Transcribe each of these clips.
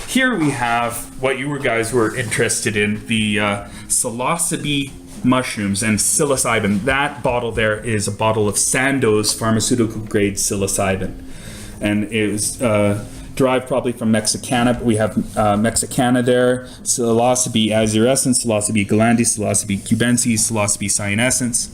Here we have what you guys were interested in, the psilocybe mushrooms and psilocybin. That bottle there is a bottle of Sandoz pharmaceutical grade psilocybin. And it was derived probably from Mexicana. But we have Mexicana there, psilocybe azurescens, psilocybe glandis, psilocybe cubensis, psilocybe cyanescens.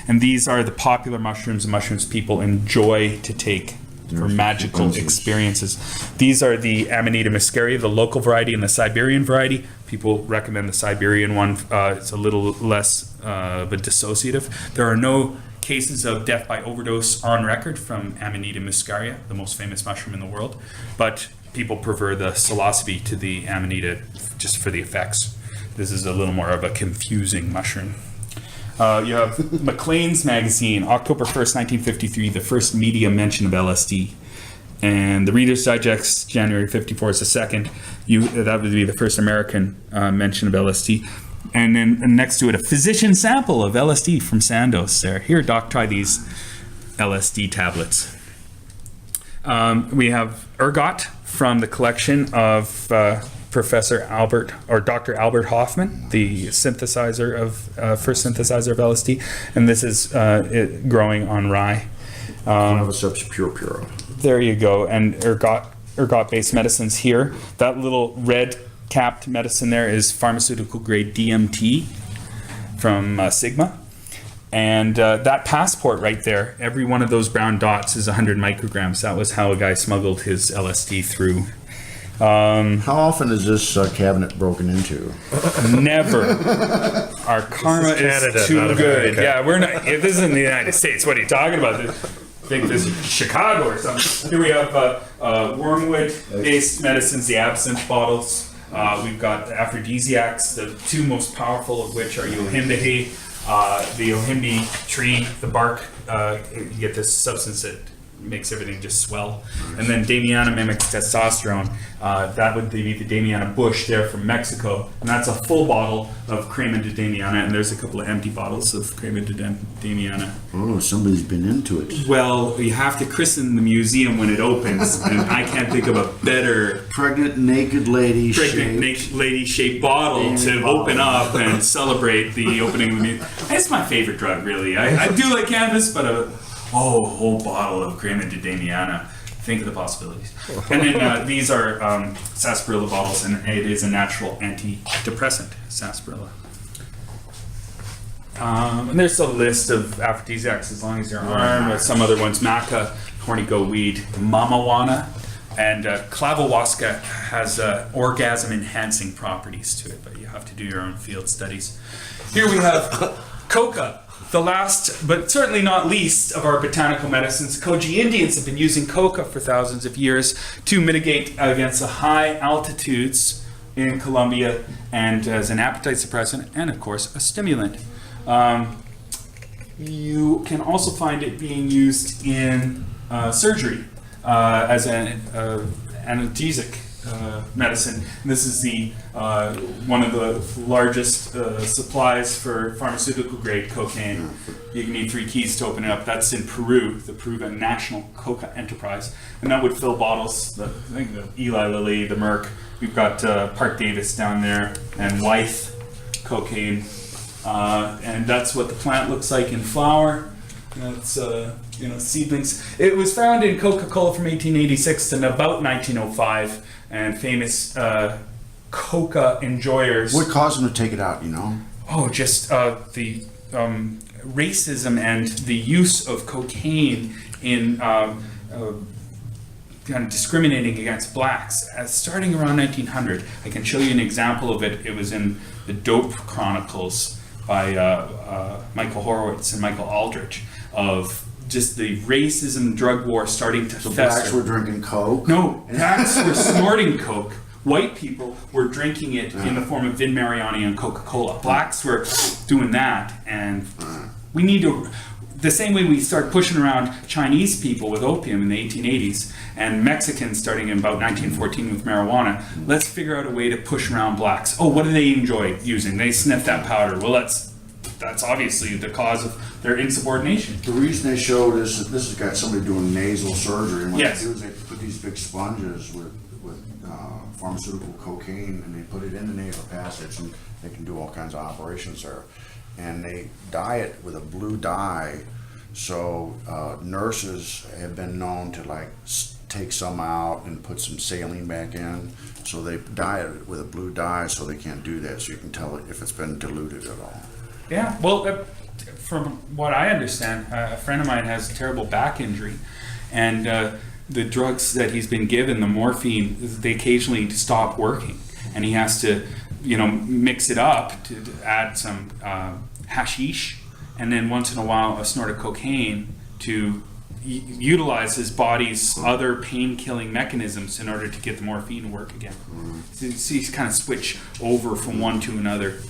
And these are the popular mushrooms and mushrooms people enjoy to take for magical experiences. These are the Amanita muscaria, the local variety, and the Siberian variety. People recommend the Siberian one. It's a little less of a dissociative. There are no cases of death by overdose on record from Amanita muscaria, the most famous mushroom in the world, but people prefer the psilocybe to the Amanita just for the effects. This is a little more of a confusing mushroom. You have Maclean's magazine, October 1st, 1953, the first media mention of LSD. And the Reader's Digest, January 54 is the second. That would be the first American mention of LSD. And then next to it, a physician sample of LSD from Sandoz there. Here, Doc, try these LSD tablets. We have ergot from the collection of Professor Albert, or Dr. Albert Hoffman, the synthesizer of, first synthesizer of LSD. And this is growing on rye. Pure. There you go. And ergot-based medicines here. That little red capped medicine there is pharmaceutical grade DMT from Sigma. And that passport right there, every one of those brown dots is 100 micrograms. That was how a guy smuggled his LSD through. How often is this cabinet broken into? Never. Our karma is too good. America. Yeah, we're not. If this is in the United States, what are you talking about? I think this is Chicago or something. Here we have wormwood-based medicines, the absinthe bottles. We've got aphrodisiacs, the two most powerful of which are yohimbe. The yohimbe tree, the bark, you get this substance that makes everything just swell. And then Damiana mimics testosterone. That would be the Damiana bush there from Mexico. And that's a full bottle of crema de Damiana. And there's a couple of empty bottles of crema de Damiana. Oh, somebody's been into it. Well, you have to christen the museum when it opens. And I can't think of a better Pregnant naked lady shaped bottle to open up and celebrate the opening of the museum. It's my favorite drug, really. I do like cannabis, but a whole bottle of crema de Damiana. Think of the possibilities. And then these are sarsaparilla bottles, and it is a natural antidepressant, sarsaparilla. And there's a list of aphrodisiacs as long as your arm, with some other ones, maca, horny goat weed, mamajuana, and clavohuasca has orgasm-enhancing properties to it, but you have to do your own field studies. Here we have coca. The last, but certainly not least, of our botanical medicines. Koji Indians have been using coca for thousands of years to mitigate against the high altitudes in Colombia, and as an appetite suppressant and, of course, a stimulant. You can also find it being used in surgery as an analgesic medicine. This is the one of the largest supplies for pharmaceutical grade cocaine. You need 3 keys to open it up. That's in Peru, the Peruvian National Coca Enterprise, and that would fill bottles. I think the Eli Lilly, the Merck. We've got Park Davis down there, and Wyeth cocaine, and that's what the plant looks like in flower. That's seedlings. It was found in Coca-Cola from 1886 to about 1905. And famous coca enjoyers. What caused them to take it out, you know? Oh, just the racism and the use of cocaine in kind of discriminating against blacks. Starting around 1900, I can show you an example of it. It was in the Dope Chronicles by Michael Horowitz and Michael Aldrich, of just the racism drug war starting to fester. Blacks were drinking coke? No, blacks were snorting coke. White people were drinking it in the form of Vin Mariani and Coca-Cola. Blacks were doing that, and we need to, the same way we start pushing around Chinese people with opium in the 1880s, and Mexicans starting in about 1914 with marijuana, let's figure out a way to push around blacks. Oh, what do they enjoy using? They sniff that powder. Well, that's obviously the cause of their insubordination. The reason they showed this has got somebody doing nasal surgery, and what Yes. they do is they put these big sponges with pharmaceutical cocaine, and they put it in the nasal passage, and they can do all kinds of operations there. And they dye it with a blue dye, so nurses have been known to like take some out and put some saline back in. So they dye it with a blue dye, so they can't do that. So you can tell if it's been diluted at all. Yeah, well, from what I understand, a friend of mine has a terrible back injury, and the drugs that he's been given, the morphine, they occasionally stop working, and he has to, mix it up to add some hashish, and then once in a while a snort of cocaine to utilize his body's other pain-killing mechanisms in order to get the morphine to work again. So he's kind of switch over from one to another.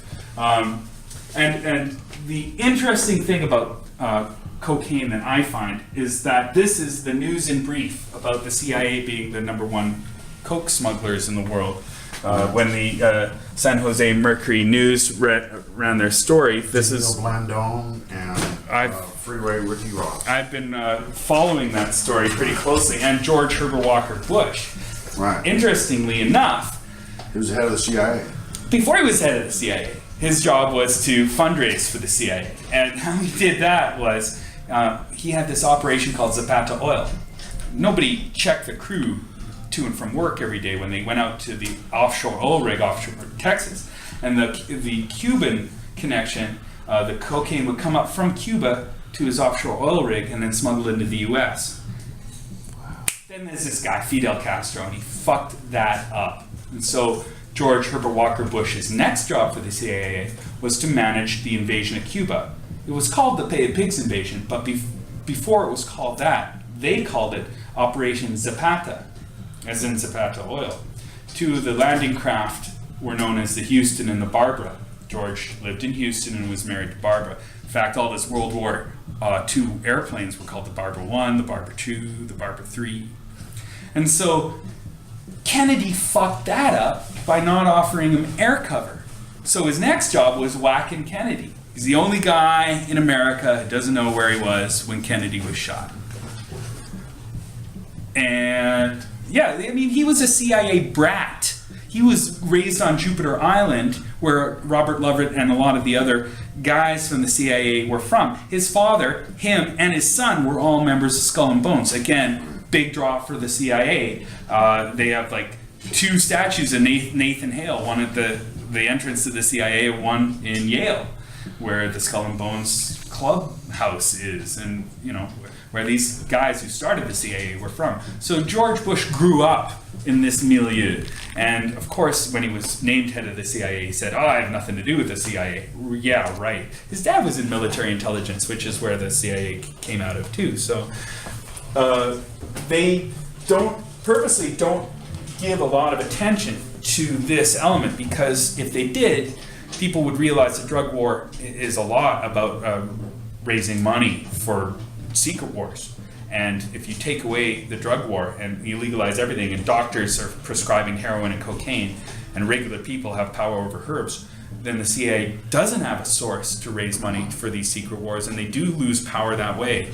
And the interesting thing about cocaine that I find is that this is the news in brief about the CIA being the #1 coke smugglers in the world. When the San Jose Mercury News ran their story, this is Blandone and Freeway Ricky Ross. I've been following that story pretty closely, and George Herbert Walker Bush. Right. Interestingly enough, he was the head of the CIA. Before he was head of the CIA, his job was to fundraise for the CIA, and how he did that was he had this operation called Zapata Oil. Nobody checked the crew to and from work every day when they went out to the offshore oil rig offshore Texas, and the Cuban connection, the cocaine would come up from Cuba to his offshore oil rig and then smuggled into the U.S. Wow. Then there's this guy Fidel Castro, and he fucked that up. And so George Herbert Walker Bush's next job for the CIA was to manage the invasion of Cuba. It was called the Bay of Pigs invasion, but before it was called that, they called it Operation Zapata, as in Zapata oil. Two of the landing craft were known as the Houston and the Barbara. George lived in Houston and was married to Barbara. In fact, all those World War II airplanes were called the Barbara 1, the Barbara 2, the Barbara 3. And so Kennedy fucked that up by not offering him air cover. So his next job was whacking Kennedy. He's the only guy in America who doesn't know where he was when Kennedy was shot. And yeah, I mean, he was a CIA brat. He was raised on Jupiter Island, where Robert Lovett and a lot of the other guys from the CIA were from. His father, him, and his son were all members of Skull and Bones. Again, big draw for the CIA. They have like 2 statues of Nathan Hale, one at the entrance to the CIA, one in Yale, where the Skull and Bones clubhouse is, and where these guys who started the CIA were from. So George Bush grew up in this milieu, and of course when he was named head of the CIA, he said, I have nothing to do with the CIA. Yeah, right. His dad was in military intelligence, which is where the CIA came out of too. So they purposely don't give a lot of attention to this element, because if they did, people would realize the drug war is a lot about raising money for secret wars. And if you take away the drug war and you legalize everything, and doctors are prescribing heroin and cocaine, and regular people have power over herbs, then the CIA doesn't have a source to raise money for these secret wars, and they do lose power that way.